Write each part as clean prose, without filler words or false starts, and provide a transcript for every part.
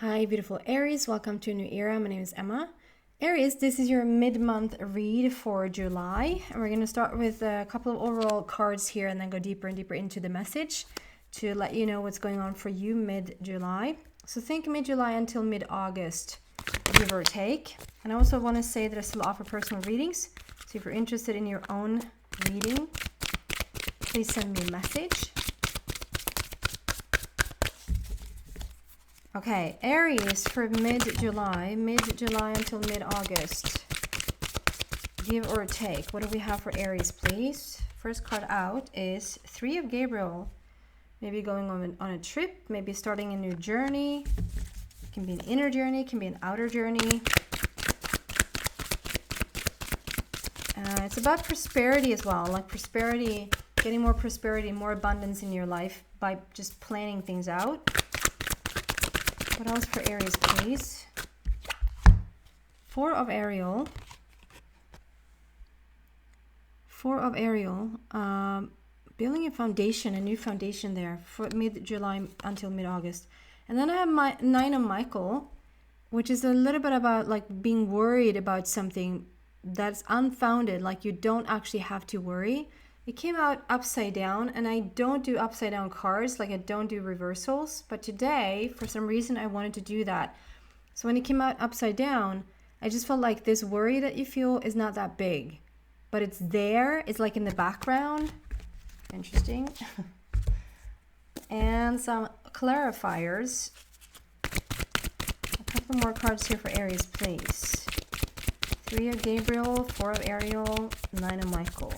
Hi, beautiful Aries. Welcome to a new era. My name is Emma. Aries, this is your mid-month read for July. And we're going to start with a couple of overall cards here and then go deeper and deeper into the message to let you know what's going on for you mid-July. So think mid-July until mid-August, give or take. And I also want to say that I still offer personal readings. So if you're interested in your own reading, please send me a message. Okay, Aries for mid-July until mid-August. Give or take. What do we have for Aries, please? First card out is Three of Gabriel. Maybe going on a trip, maybe starting a new journey. It can be an inner journey, it can be an outer journey. It's about prosperity as well, like prosperity, getting more prosperity, more abundance in your life by just planning things out. What else for Aries, please? Four of Ariel. Building a foundation, a new foundation there for mid-July until mid-August. And then I have my Nine of Michael, which is a little bit about like being worried about something that's unfounded, like you don't actually have to worry. It came out upside down, and I don't do upside down cards, like I don't do reversals, but today, for some reason, I wanted to do that. So when it came out upside down, I just felt like this worry that you feel is not that big, but it's there, it's like in the background. Interesting. And some clarifiers. A couple more cards here for Aries, please. Three of Gabriel, Four of Ariel, Nine of Michael.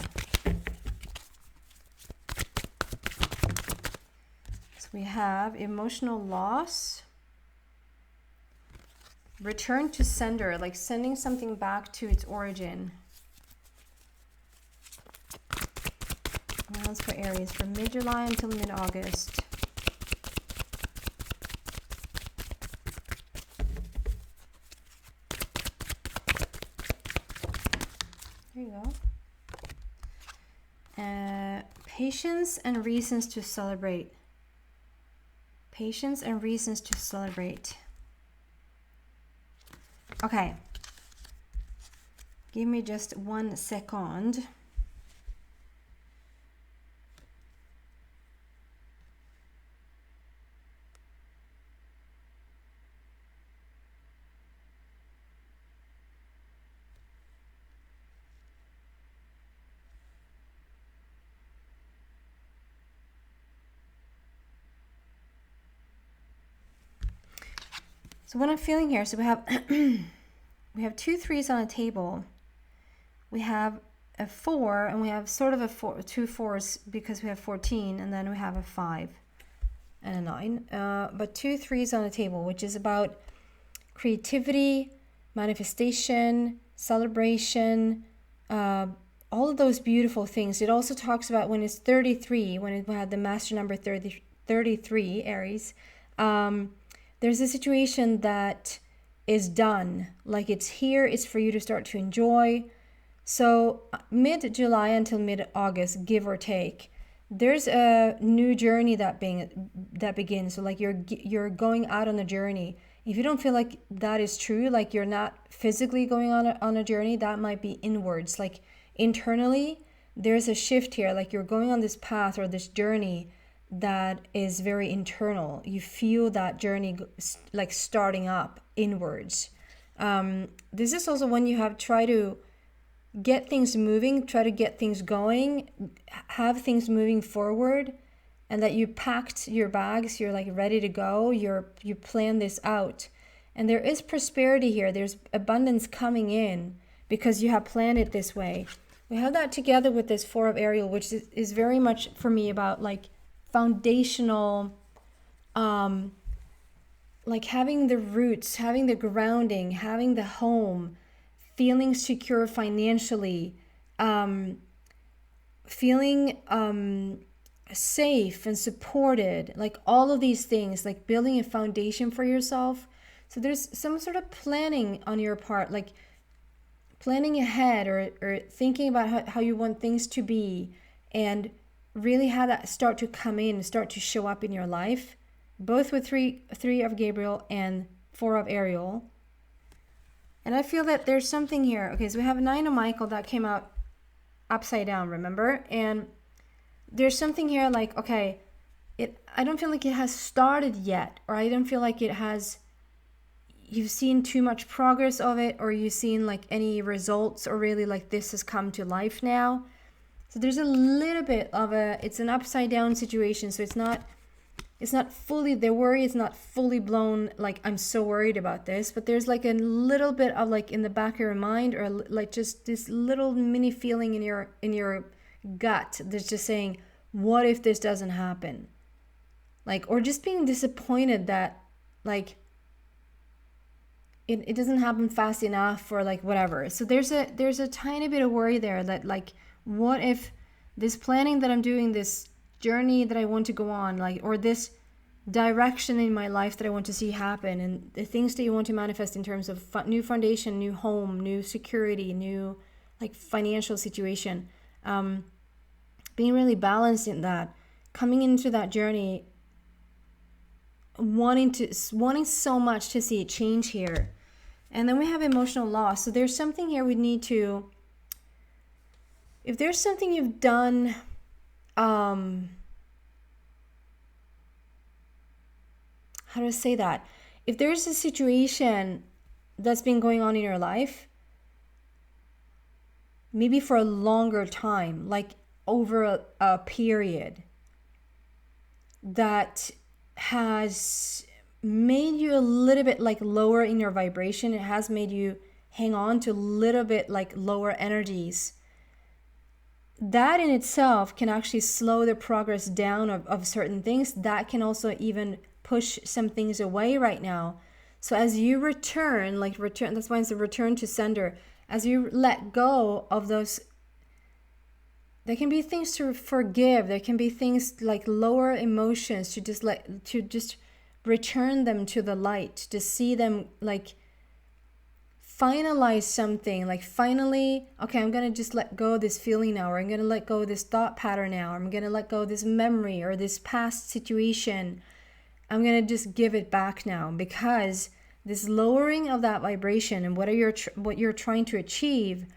We have emotional loss, return to sender, like sending something back to its origin. What else for Aries from mid-July until mid-August? There you go. Patience and reasons to celebrate. Patience and reasons to celebrate. Okay. Give me just 1 second. So what I'm feeling here, so we have we have 2 threes on a table. We have a 4, and we have sort of a 2 fours because we have 14, and then we have a 5 and a 9. But 2 threes on a table, which is about creativity, manifestation, celebration, all of those beautiful things. It also talks about when it's 33, when it had the master number 33, Aries. There's a situation that is done, like it's here, it's for you to start to enjoy. So mid-July until mid-August, give or take, there's a new journey that begins. So like you're going out on a journey. If you don't feel like that is true, like you're not physically going on a journey, that might be inwards. Like internally, there's a shift here, like you're going on this path or this journey that is very internal. You feel that journey like starting up inwards. This is also when you have tried to get things moving, try to get things going, have things moving forward, and that you packed your bags, you're like ready to go, you plan this out. And there is prosperity here, there's abundance coming in because you have planned it this way. We have that together with this Four of Ariel, which is very much for me about like foundational, like having the roots, having the grounding, having the home, feeling secure financially, feeling safe and supported, like all of these things, like building a foundation for yourself. So there's some sort of planning on your part, like planning ahead or thinking about how you want things to be, and really have that start to come in, start to show up in your life, both with three of Gabriel and Four of Ariel. And I feel that there's something here. Okay, so we have Nine of Michael that came out upside down, remember? And there's something here like, okay, I don't feel like it has started yet, or I don't feel like you've seen too much progress of it, or you've seen like any results, or really like this has come to life now. So there's a little bit of it's an upside down situation. So it's not fully, the worry is not fully blown, like I'm so worried about this, but there's like a little bit of like in the back of your mind, or like just this little mini feeling in your gut that's just saying, what if this doesn't happen? Like, or just being disappointed that like it doesn't happen fast enough, or like whatever. So there's a tiny bit of worry there that like, what if this planning that I'm doing, this journey that I want to go on, like, or this direction in my life that I want to see happen, and the things that you want to manifest in terms of new foundation, new home, new security, new like financial situation, being really balanced in that, coming into that journey, wanting so much to see it change here. And then we have emotional loss. So there's something here we need to, if there's something you've done, how do I say that? If there's a situation that's been going on in your life, maybe for a longer time, like over a period, that has made you a little bit like lower in your vibration, it has made you hang on to a little bit like lower energies, that in itself can actually slow the progress down of certain things. That can also even push some things away right now. So as you return, that's why it's a return to sender. As you let go of those, there can be things to forgive. There can be things like lower emotions to just return them to the light, to see them like finalize something, like finally, okay, I'm going to just let go of this feeling now, or I'm going to let go of this thought pattern now, or I'm going to let go of this memory or this past situation. I'm going to just give it back now, because this lowering of that vibration and what you're trying to achieve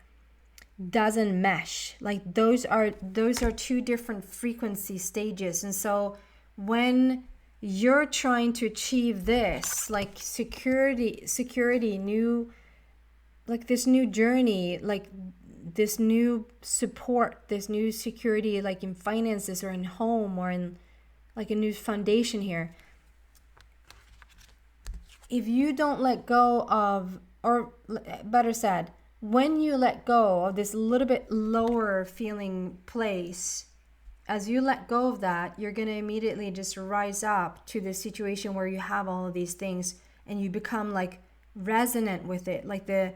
doesn't mesh. Like those are two different frequency stages. And so when you're trying to achieve this, like security, new, like this new journey, like this new support, this new security, like in finances or in home or in like a new foundation here, if you don't let go of, or better said, when you let go of this little bit lower feeling place, as you let go of that, you're going to immediately just rise up to the situation where you have all of these things and you become like resonant with it, like a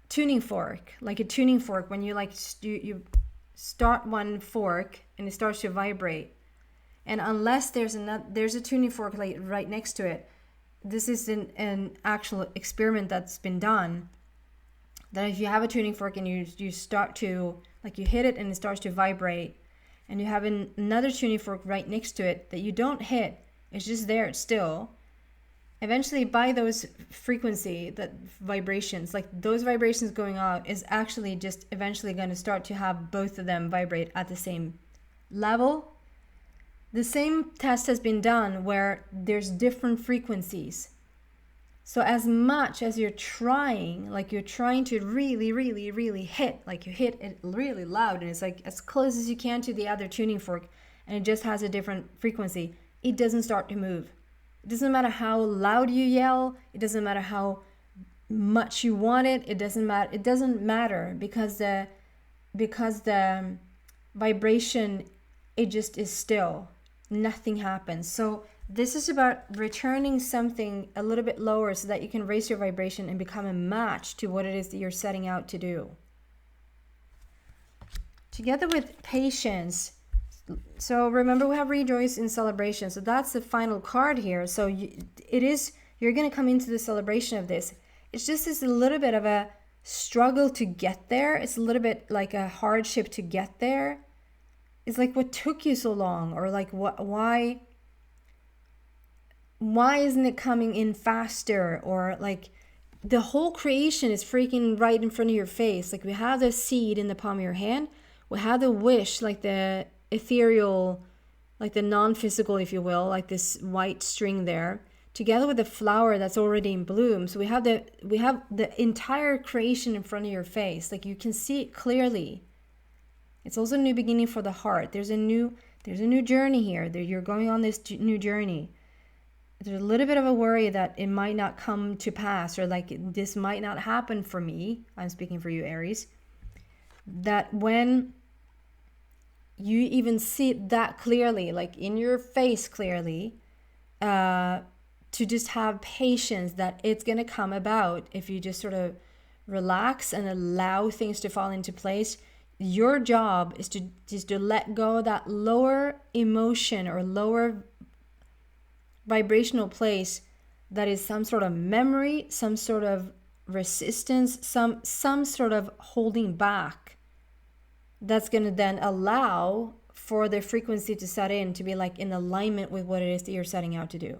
tuning fork, when you like you start one fork and it starts to vibrate. And unless there's a tuning fork like right next to it, this is an actual experiment that's been done, that if you have a tuning fork and you start to, like, you hit it and it starts to vibrate, and you have another tuning fork right next to it that you don't hit, it's just there, it's still, eventually by those frequency, that vibrations, like those vibrations going out, is actually just eventually going to start to have both of them vibrate at the same level. The same test has been done where there's different frequencies. So as much as you're trying to really, really, really hit, like you hit it really loud and it's like as close as you can to the other tuning fork, and it just has a different frequency, it doesn't start to move. It doesn't matter how loud you yell, it doesn't matter how much you want it, it doesn't matter because the vibration, it just is still. Nothing happens. So this is about returning something a little bit lower so that you can raise your vibration and become a match to what it is that you're setting out to do. Together with patience. So remember, we have rejoice in celebration. So that's the final card here. So you're going to come into the celebration of this. It's just this a little bit of a struggle to get there. It's a little bit like a hardship to get there. It's like, what took you so long? Or like, why why isn't it coming in faster? Or like the whole creation is freaking right in front of your face. Like we have the seed in the palm of your hand. We have the wish, like the ethereal, like the non-physical, if you will, like this white string there, together with the flower that's already in bloom. So we have the entire creation in front of your face. Like you can see it clearly. It's also a new beginning for the heart. There's a new journey here. You're going on this new journey. There's a little bit of a worry that it might not come to pass, or like this might not happen for me. I'm speaking for you, Aries. That when you even see it that clearly, like in your face clearly, to just have patience that it's going to come about if you just sort of relax and allow things to fall into place. Your job is to let go of that lower emotion or lower vibrational place that is some sort of memory, some sort of resistance, some sort of holding back. That's going to then allow for the frequency to set in, to be like in alignment with what it is that you're setting out to do.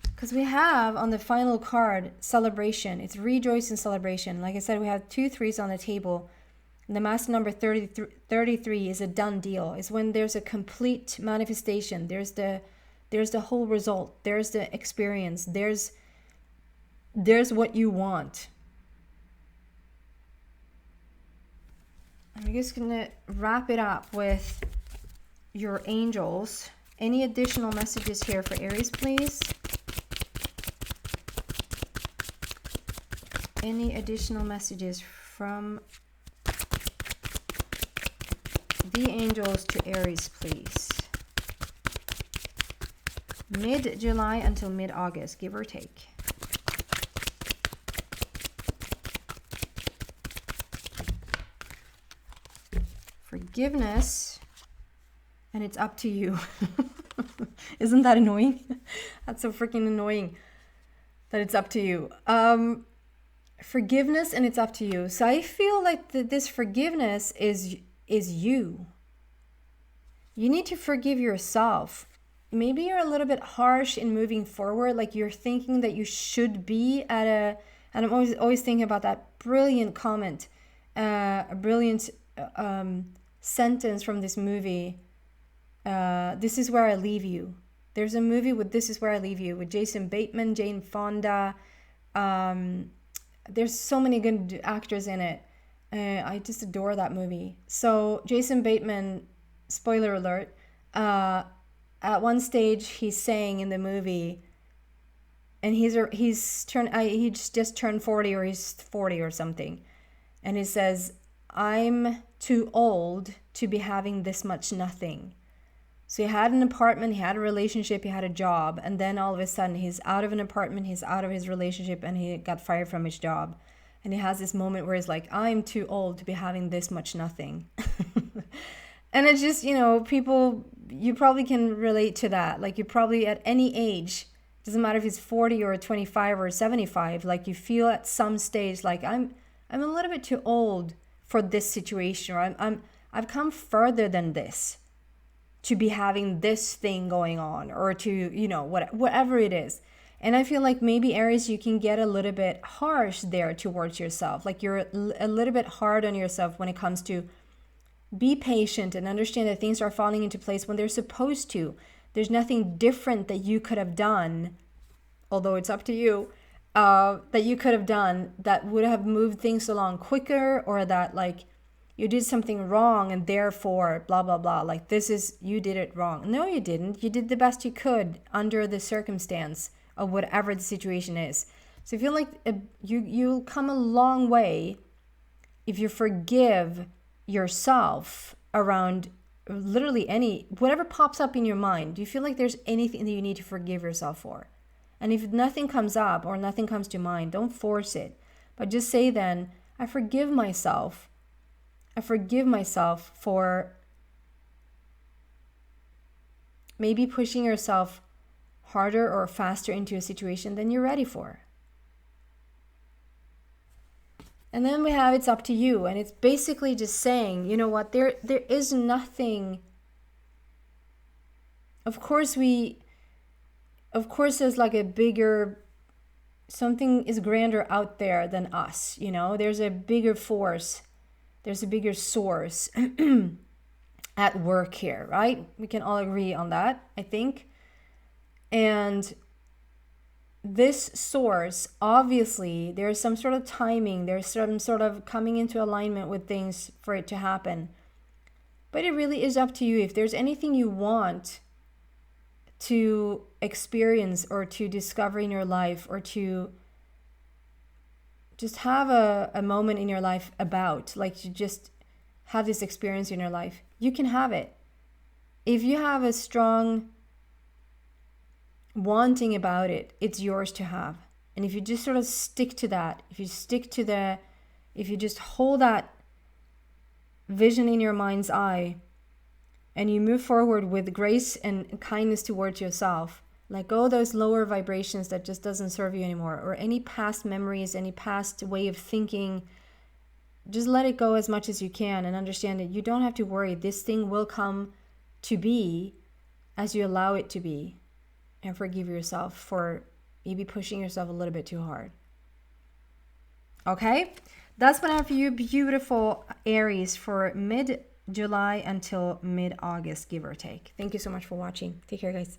Because we have on the final card, celebration. It's rejoice and celebration. Like I said, we have 2 3s on the table. The master number 33 is a done deal. It's when there's a complete manifestation. There's the whole result. There's the experience. There's what you want. I'm just going to wrap it up with your angels. Any additional messages here for Aries, please? Any additional messages from the angels to Aries, please? Mid-July until mid-August, give or take. Forgiveness, and it's up to you. Isn't that annoying? That's so freaking annoying that it's up to you. Forgiveness, and it's up to you. So I feel like this forgiveness is you. You need to forgive yourself. Maybe you're a little bit harsh in moving forward, like you're thinking that you should be at a, and I'm always thinking about that brilliant comment, a brilliant sentence from this movie, This Is Where I Leave You. There's a movie with This Is Where I Leave You with Jason Bateman, Jane Fonda. There's so many good actors in it. I just adore that movie. So Jason Bateman, spoiler alert, at one stage he's saying in the movie, and he just turned 40, or he's 40 or something, and he says, I'm too old to be having this much nothing. So he had an apartment, he had a relationship, he had a job, and then all of a sudden he's out of an apartment, he's out of his relationship, and he got fired from his job. And he has this moment where he's like, I'm too old to be having this much nothing. And it's just, people, you probably can relate to that. Like, you probably at any age, doesn't matter if it's 40 or 25 or 75, like you feel at some stage like I'm a little bit too old for this situation, or I've come further than this to be having this thing going on, or to, whatever it is. And I feel like maybe, Aries, you can get a little bit harsh there towards yourself. Like you're a little bit hard on yourself when it comes to be patient and understand that things are falling into place when they're supposed to. There's nothing different that you could have done, although it's up to you, that you could have done that would have moved things along quicker, or that like you did something wrong and therefore blah, blah, blah. Like you did it wrong. No, you didn't. You did the best you could under the circumstance of whatever the situation is. So I feel like you'll come a long way if you forgive yourself around literally whatever pops up in your mind. Do you feel like there's anything that you need to forgive yourself for? And if nothing comes up or nothing comes to mind, don't force it. But just say then, I forgive myself. I forgive myself for maybe pushing yourself harder or faster into a situation than you're ready for. And then we have it's up to you. And it's basically just saying, you know what, there is nothing. Of course, we of course, there's like a bigger, something is grander out there than us, you know? There's a bigger force, there's a bigger source at work here, right? We can all agree on that, I think. And this source, obviously, there's some sort of timing, there's some sort of coming into alignment with things for it to happen. But it really is up to you. If there's anything you want to experience or to discover in your life, or to just have a moment in your life about, like, you just have this experience in your life, you can have it. If you have a strong wanting about it, it's yours to have. And if you just sort of stick to that, if you just hold that vision in your mind's eye, and you move forward with grace and kindness towards yourself, let go of those lower vibrations that just doesn't serve you anymore, or any past memories, any past way of thinking. Just let it go as much as you can, and understand that you don't have to worry. This thing will come to be as you allow it to be. And forgive yourself for maybe pushing yourself a little bit too hard. Okay? That's what I have for you, beautiful Aries, for mid-July until mid-August, give or take. Thank you so much for watching. Take care, guys.